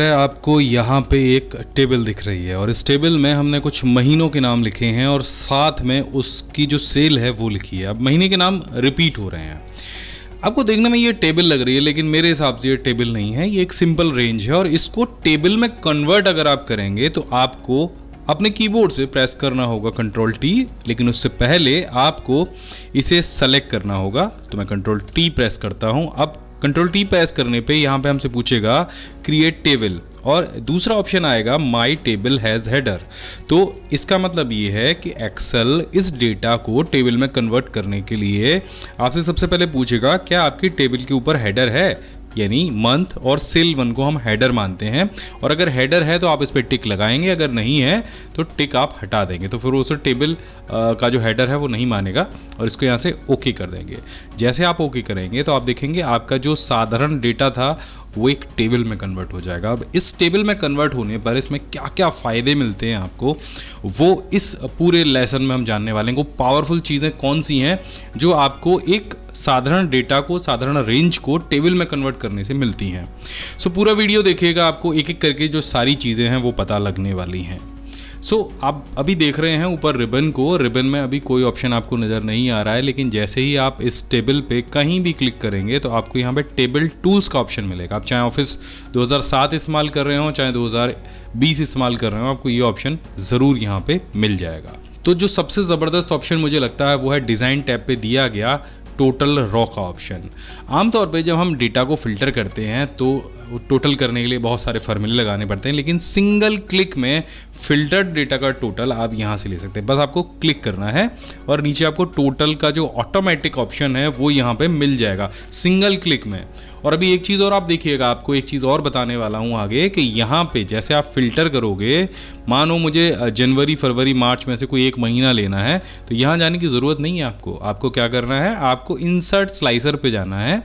आपको यहाँ पे एक टेबल दिख रही है और इस टेबल में हमने कुछ महीनों के नाम लिखे हैं और साथ में उसकी जो सेल है वो लिखी है। अब महीने के नाम रिपीट हो रहे हैं। आपको देखने में ये टेबल लग रही है, लेकिन मेरे हिसाब से ये टेबल नहीं है, ये एक सिंपल रेंज है। और इसको टेबल में कन्वर्ट अगर आप करेंगे तो आपको अपने कीबोर्ड से प्रेस करना होगा Ctrl+T, लेकिन उससे पहले आपको इसे सेलेक्ट करना होगा। तो मैं Ctrl+T प्रेस करता हूँ। अब Ctrl+T प्रेस करने पे यहाँ पे हमसे पूछेगा क्रिएट टेबल और दूसरा ऑप्शन आएगा माई टेबल हैज़ हेडर। तो इसका मतलब ये है कि एक्सेल इस डेटा को टेबल में कन्वर्ट करने के लिए आपसे सबसे पहले पूछेगा क्या आपकी टेबल के ऊपर हेडर है, यानी मंथ और सेल 1 को हम हेडर मानते हैं। और अगर हेडर है तो आप इस पर टिक लगाएंगे, अगर नहीं है तो टिक आप हटा देंगे। तो फिर उस टेबल का जो हेडर है वो नहीं मानेगा और इसको यहाँ से ओके कर देंगे। जैसे आप ओके करेंगे तो आप देखेंगे आपका जो साधारण डेटा था वो एक टेबल में कन्वर्ट हो जाएगा। अब इस टेबल में कन्वर्ट होने पर इसमें क्या क्या फ़ायदे मिलते हैं आपको, वो इस पूरे लेसन में हम जानने वाले हैं। वो पावरफुल चीज़ें कौन सी हैं जो आपको एक साधारण डेटा को, साधारण रेंज को टेबल में कन्वर्ट करने से मिलती हैं। सो पूरा वीडियो देखिएगा, आपको एक एक करके जो सारी चीज़ें हैं वो पता लगने वाली हैं। आप अभी देख रहे हैं ऊपर रिबन को। रिबन में अभी कोई ऑप्शन आपको नज़र नहीं आ रहा है, लेकिन जैसे ही आप इस टेबल पे कहीं भी क्लिक करेंगे तो आपको यहाँ पे टेबल टूल्स का ऑप्शन मिलेगा। आप चाहे ऑफिस 2007 इस्तेमाल कर रहे हो, चाहे 2020 इस्तेमाल कर रहे हो, आपको ये ऑप्शन ज़रूर यहाँ पे मिल जाएगा। तो जो सबसे ज़बरदस्त ऑप्शन मुझे लगता है वो है डिज़ाइन टैब पे दिया गया टोटल रॉ का ऑप्शन। आमतौर पे जब हम डेटा को फिल्टर करते हैं तो टोटल करने के लिए बहुत सारे फार्मूले लगाने पड़ते हैं, लेकिन सिंगल क्लिक में फिल्टर्ड डेटा का टोटल आप यहाँ से ले सकते हैं। बस आपको क्लिक करना है और नीचे आपको टोटल का जो ऑटोमेटिक ऑप्शन है वो यहाँ पे मिल जाएगा सिंगल क्लिक में। और अभी एक चीज़ और आप देखिएगा, आपको एक चीज़ और बताने वाला हूँ आगे कि यहाँ पे जैसे आप फिल्टर करोगे, मानो मुझे जनवरी, फरवरी, मार्च में से कोई एक महीना लेना है तो यहाँ जाने की ज़रूरत नहीं है। आपको क्या करना है, आपको इंसर्ट स्लाइसर पे जाना है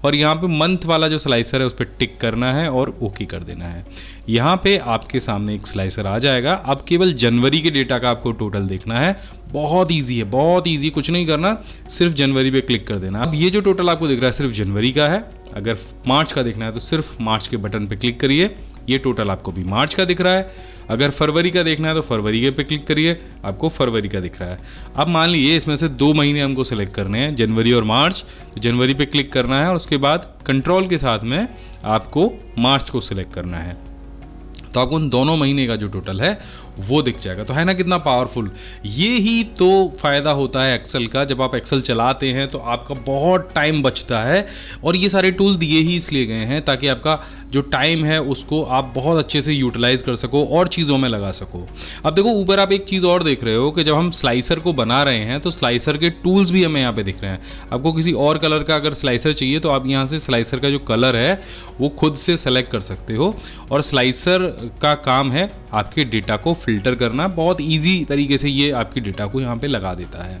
और यहाँ पे मंथ वाला जो स्लाइसर है उस पर टिक करना है और ओके कर देना है। यहाँ पे आपके सामने एक स्लाइसर आ जाएगा। अब केवल जनवरी के डेटा का आपको टोटल देखना है। बहुत इजी है, बहुत इजी, कुछ नहीं करना, सिर्फ जनवरी पे क्लिक कर देना। अब ये जो टोटल आपको दिख रहा है सिर्फ जनवरी का है। अगर मार्च का देखना है तो सिर्फ मार्च के बटन पे क्लिक करिए, ये टोटल आपको भी मार्च का दिख रहा है। अगर फरवरी का देखना है तो फरवरी के पे क्लिक करिए, आपको फरवरी का दिख रहा है। अब मान लीजिए इसमें से 2 महीने हमको सेलेक्ट करने हैं, जनवरी और मार्च, तो जनवरी पे क्लिक करना है और उसके बाद कंट्रोल के साथ में आपको मार्च को सिलेक्ट करना है। तो आपको उन दोनों महीने का जो टोटल है वो दिख जाएगा। तो है ना कितना पावरफुल। ये ही तो फ़ायदा होता है एक्सेल का। जब आप एक्सेल चलाते हैं तो आपका बहुत टाइम बचता है और ये सारे टूल दिए ही इसलिए गए हैं ताकि आपका जो टाइम है उसको आप बहुत अच्छे से यूटिलाइज कर सको और चीज़ों में लगा सको। अब देखो ऊपर आप एक चीज़ और देख रहे हो कि जब हम स्लाइसर को बना रहे हैं तो स्लाइसर के टूल्स भी हमें यहाँ पे दिख रहे हैं। आपको किसी और कलर का अगर स्लाइसर चाहिए तो आप यहाँ से स्लाइसर का जो कलर है वो खुद से सेलेक्ट कर सकते हो। और स्लाइसर का काम है आपके डेटा को फिल्टर करना। बहुत इजी तरीके से ये आपकी डेटा को यहाँ पे लगा देता है।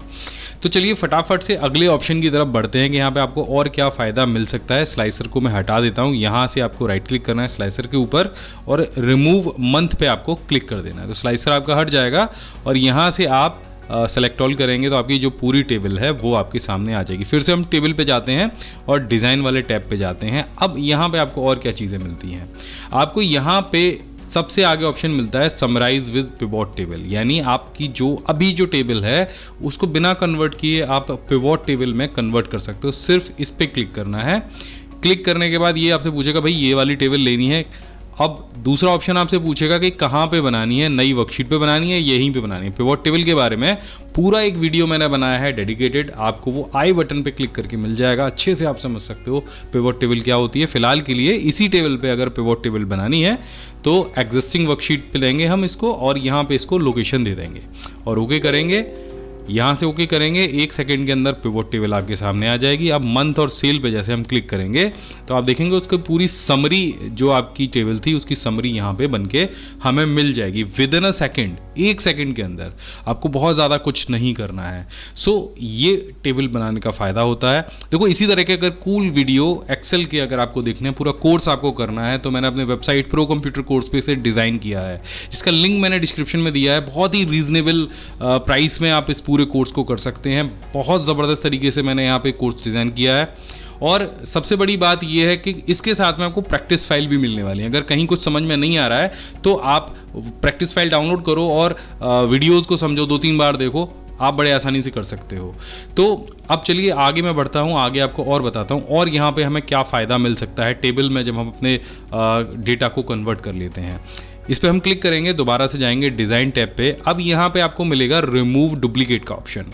तो चलिए फटाफट से अगले ऑप्शन की तरफ बढ़ते हैं कि यहाँ पे आपको और क्या फ़ायदा मिल सकता है। स्लाइसर को मैं हटा देता हूँ। यहाँ से आपको राइट क्लिक करना है स्लाइसर के ऊपर और रिमूव मंथ पे आपको क्लिक कर देना है। तो स्लाइसर आपका हट जाएगा और यहाँ से आप सेलेक्ट ऑल करेंगे तो आपकी जो पूरी टेबल है वो आपके सामने आ जाएगी। फिर से हम टेबल पे जाते हैं और डिज़ाइन वाले टैब पे जाते हैं। अब यहाँ पे आपको और क्या चीज़ें मिलती हैं, आपको यहाँ पे सबसे आगे ऑप्शन मिलता है समराइज विद पिवोट टेबल, यानी आपकी जो अभी जो टेबल है उसको बिना कन्वर्ट किए आप पिवोट टेबल में कन्वर्ट कर सकते हो। सिर्फ इस पर क्लिक करना है। क्लिक करने के बाद ये आपसे पूछेगा भाई ये वाली टेबल लेनी है। अब दूसरा ऑप्शन आपसे पूछेगा कि कहाँ पे बनानी है, नई वर्कशीट पे बनानी है, यहीं पे बनानी है। पिवोट टेबल के बारे में पूरा एक वीडियो मैंने बनाया है डेडिकेटेड, आपको वो आई बटन पे क्लिक करके मिल जाएगा। अच्छे से आप समझ सकते हो पिवोट टेबल क्या होती है। फिलहाल के लिए इसी टेबल पे अगर पिवोट टेबल बनानी है तो एग्जिस्टिंग वर्कशीट पे लेंगे हम इसको और यहाँ पे इसको लोकेशन दे देंगे और ओके करेंगे। यहाँ से ओके करेंगे, 1 सेकंड के अंदर पिवोट टेबल आपके सामने आ जाएगी। अब मंथ और सेल पे जैसे हम क्लिक करेंगे तो आप देखेंगे उसकी पूरी समरी जो आपकी टेबल थी उसकी समरी यहाँ पे बनके हमें मिल जाएगी with in a second, 1 second के अंदर। आपको बहुत ज़्यादा कुछ नहीं करना है। ये टेबल बनाने का फ़ायदा होता है। देखो इसी तरह के अगर कूल वीडियो एक्सेल के अगर आपको देखने हैं, पूरा कोर्स आपको करना है तो मैंने अपने वेबसाइट प्रो कंप्यूटर कोर्स पे इसे डिज़ाइन किया है, जिसका लिंक मैंने डिस्क्रिप्शन में दिया है। बहुत ही रीजनेबल प्राइस में आप इस पूरे कोर्स को कर सकते हैं। बहुत ज़बरदस्त तरीके से मैंने यहाँ पे कोर्स डिज़ाइन किया है और सबसे बड़ी बात यह है कि इसके साथ में आपको प्रैक्टिस फाइल भी मिलने वाली है। अगर कहीं कुछ समझ में नहीं आ रहा है तो आप प्रैक्टिस फाइल डाउनलोड करो और वीडियोज़ को समझो, 2-3 बार देखो, आप बड़े आसानी से कर सकते हो। तो अब चलिए आगे मैं बढ़ता हूँ, आगे आपको और बताता हूँ और यहाँ पे हमें क्या फ़ायदा मिल सकता है टेबल में जब हम अपने डेटा को कन्वर्ट कर लेते हैं। इस पर हम क्लिक करेंगे, दोबारा से जाएंगे डिज़ाइन टैब पे। अब यहाँ पे आपको मिलेगा रिमूव डुप्लीकेट का ऑप्शन।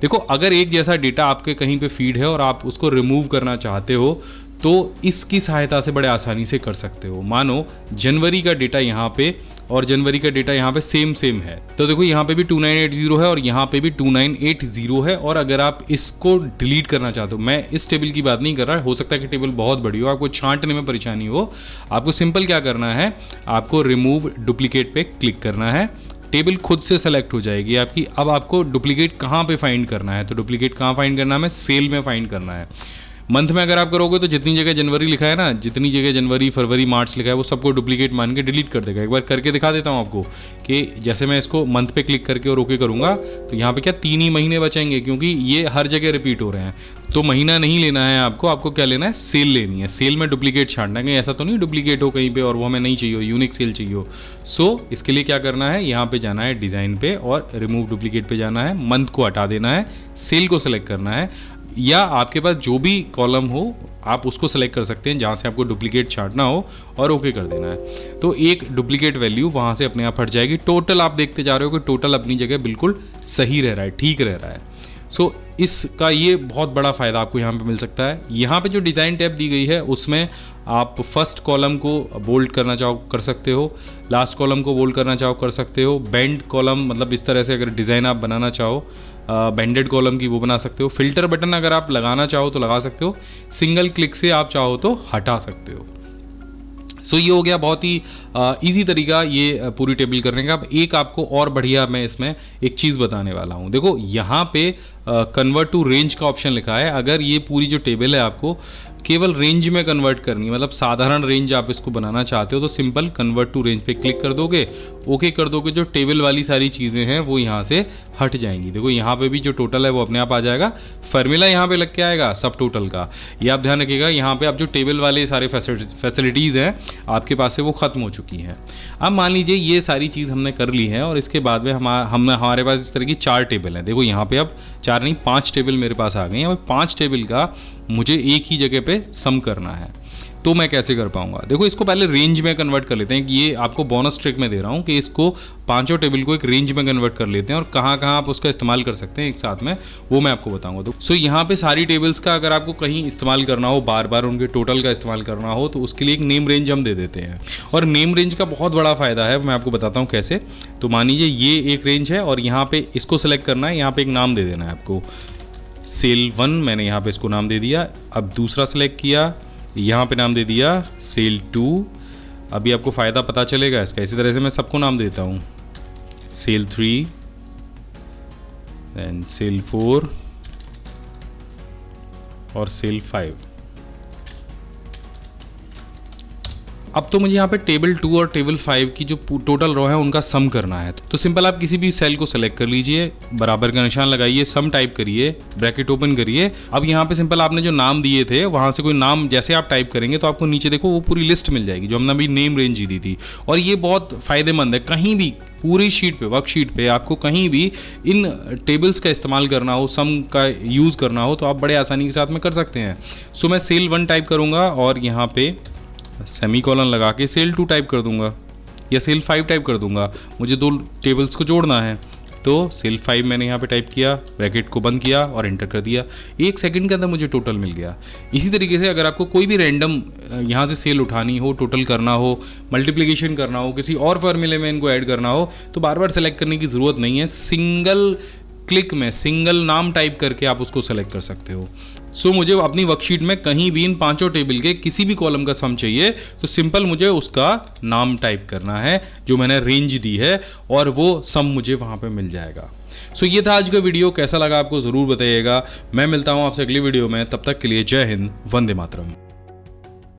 देखो, अगर एक जैसा डेटा आपके कहीं पे फीड है और आप उसको रिमूव करना चाहते हो तो इसकी सहायता से बड़े आसानी से कर सकते हो। मानो जनवरी का डेटा यहाँ पे और जनवरी का डेटा यहाँ पे सेम है, तो देखो यहाँ पे भी 2980 है और यहाँ पे भी 2980 है। और अगर आप इसको डिलीट करना चाहते हो, मैं इस टेबल की बात नहीं कर रहा, हो सकता है कि टेबल बहुत बड़ी हो, आपको छांटने में परेशानी हो, आपको सिंपल क्या करना है, आपको रिमूव डुप्लीकेट पे क्लिक करना है, टेबल खुद से सेलेक्ट हो जाएगी आपकी। अब आपको डुप्लीकेट कहाँ पे फाइंड करना है, तो डुप्लीकेट कहाँ फाइंड करना है, हमें सेल में फाइंड करना है। मंथ में अगर आप करोगे तो जितनी जगह जनवरी लिखा है ना, जितनी जगह जनवरी, फरवरी, मार्च लिखा है, वो सबको डुप्लीकेट मान के डिलीट कर देगा। एक बार करके दिखा देता हूँ आपको कि जैसे मैं इसको मंथ पे क्लिक करके और ओके करूँगा तो यहाँ पे क्या 3 ही महीने बचेंगे, क्योंकि ये हर जगह रिपीट हो रहे हैं। तो महीना नहीं लेना है आपको क्या लेना है, सेल लेनी है। सेल में डुप्लीकेट छांटना है, ऐसा तो नहीं डुप्लीकेट हो कहीं पे और वो हमें नहीं चाहिए, यूनिक सेल चाहिए। सो इसके लिए क्या करना है, यहाँ पे जाना है डिज़ाइन पे और रिमूव डुप्लीकेट पे जाना है, मंथ को हटा देना है, सेल को सेलेक्ट करना है, या आपके पास जो भी कॉलम हो आप उसको सेलेक्ट कर सकते हैं जहाँ से आपको डुप्लीकेट छांटना हो और ओके कर देना है। तो एक डुप्लीकेट वैल्यू वहाँ से अपने आप हट जाएगी। टोटल आप देखते जा रहे हो कि टोटल अपनी जगह बिल्कुल सही रह रहा है, ठीक रह रहा है। सो इसका ये बहुत बड़ा फ़ायदा आपको यहाँ पे मिल सकता है। यहाँ पे जो डिज़ाइन टैब दी गई है उसमें आप फर्स्ट कॉलम को बोल्ड करना चाहो कर सकते हो, लास्ट कॉलम को बोल्ड करना चाहो कर सकते हो, बेंड कॉलम मतलब इस तरह से अगर डिज़ाइन आप बनाना चाहो बेंडेड कॉलम की वो बना सकते हो, फिल्टर बटन अगर आप लगाना चाहो तो लगा सकते हो, सिंगल क्लिक से आप चाहो तो हटा सकते हो। सो ये हो गया बहुत ही इजी तरीका ये पूरी टेबल करने का। अब एक आपको और बढ़िया मैं इसमें एक चीज़ बताने वाला हूँ। देखो यहाँ पे कन्वर्ट टू रेंज का ऑप्शन लिखा है। अगर ये पूरी जो टेबल है आपको केवल रेंज में कन्वर्ट करनी है, मतलब साधारण रेंज आप इसको बनाना चाहते हो तो सिंपल कन्वर्ट टू रेंज पे क्लिक कर दोगे, ओके कर दोगे, जो टेबल वाली सारी चीज़ें हैं वो यहाँ से हट जाएंगी। देखो यहाँ पे भी जो टोटल है वो अपने आप आ जाएगा, फार्मूला यहाँ पे लग के आएगा सब टोटल का। ये आप ध्यान रखिएगा, यहाँ पे आप जो टेबल वाले सारे फैसिलिटीज़ हैं आपके पास से वो ख़त्म हो चुकी हैं। अब मान लीजिए ये सारी चीज़ हमने कर ली है और इसके बाद में हमारे पास इस तरह की 4 टेबल हैं। देखो यहाँ पे अब 4 नहीं 5 टेबल मेरे पास आ गई हैं। अब 5 टेबल का मुझे एक ही जगह पे सम करना है, तो मैं कैसे कर पाऊंगा। देखो इसको पहले रेंज में कन्वर्ट कर लेते हैं, कि ये आपको बोनस ट्रिक में दे रहा हूँ कि इसको 5 टेबल को एक रेंज में कन्वर्ट कर लेते हैं और कहाँ कहाँ आप उसका इस्तेमाल कर सकते हैं एक साथ में, वो मैं आपको बताऊंगा। तो सो यहाँ पे सारी टेबल्स का अगर आपको कहीं इस्तेमाल करना हो, बार बार उनके टोटल का इस्तेमाल करना हो, तो उसके लिए एक नेम रेंज हम दे देते हैं। और नेम रेंज का बहुत बड़ा फ़ायदा है, मैं आपको बताता हूँ कैसे। तो मान लीजिए ये एक रेंज है और यहाँ पे इसको सेलेक्ट करना है, यहाँ पे एक नाम दे देना है आपको, सेल 1 मैंने यहाँ पे इसको नाम दे दिया। अब दूसरा सेलेक्ट किया, यहाँ पे नाम दे दिया सेल 2। अभी आपको फ़ायदा पता चलेगा इसका। इसी तरह से मैं सबको नाम देता हूँ, सेल 3 देन सेल 4 और सेल 5। अब तो मुझे यहाँ पे टेबल 2 और टेबल 5 की जो टोटल रो है उनका सम करना है। तो सिंपल आप किसी भी सेल को सेलेक्ट कर लीजिए, बराबर का निशान लगाइए, सम टाइप करिए, ब्रैकेट ओपन करिए। अब यहाँ पे सिंपल आपने जो नाम दिए थे वहाँ से कोई नाम जैसे आप टाइप करेंगे तो आपको नीचे देखो वो पूरी लिस्ट मिल जाएगी जो हमने अभी नेम रेंज दी थी। और ये बहुत फ़ायदेमंद है, कहीं भी पूरी शीट पे, वर्कशीट पे आपको कहीं भी इन टेबल्स का इस्तेमाल करना हो, सम का यूज़ करना हो तो आप बड़े आसानी के साथ में कर सकते हैं। सो मैं सेल 1 टाइप करूँगा और यहाँ पे सेमीकोलन लगा के सेल 2 टाइप कर दूंगा या सेल 5 टाइप कर दूंगा। मुझे 2 टेबल्स को जोड़ना है तो सेल 5 मैंने यहाँ पे टाइप किया, ब्रैकेट को बंद किया और एंटर कर दिया। 1 सेकंड के अंदर मुझे टोटल मिल गया। इसी तरीके से अगर आपको कोई भी रैंडम यहाँ से सेल उठानी हो, टोटल करना हो, मल्टीप्लिकेशन करना हो, किसी और फार्मूले में इनको ऐड करना हो तो बार बार सेलेक्ट करने की ज़रूरत नहीं है। सिंगल क्लिक में सिंगल नाम टाइप करके आप उसको सेलेक्ट कर सकते हो। सो मुझे अपनी वर्कशीट में कहीं भी इन 5 टेबल के किसी भी कॉलम का सम चाहिए तो सिंपल मुझे उसका नाम टाइप करना है जो मैंने रेंज दी है और वो सम मुझे वहाँ पे मिल जाएगा। सो ये था आज का वीडियो, कैसा लगा आपको ज़रूर बताइएगा। मैं मिलता हूँ आपसे अगली वीडियो में, तब तक के लिए जय हिंद, वंदे मातरम।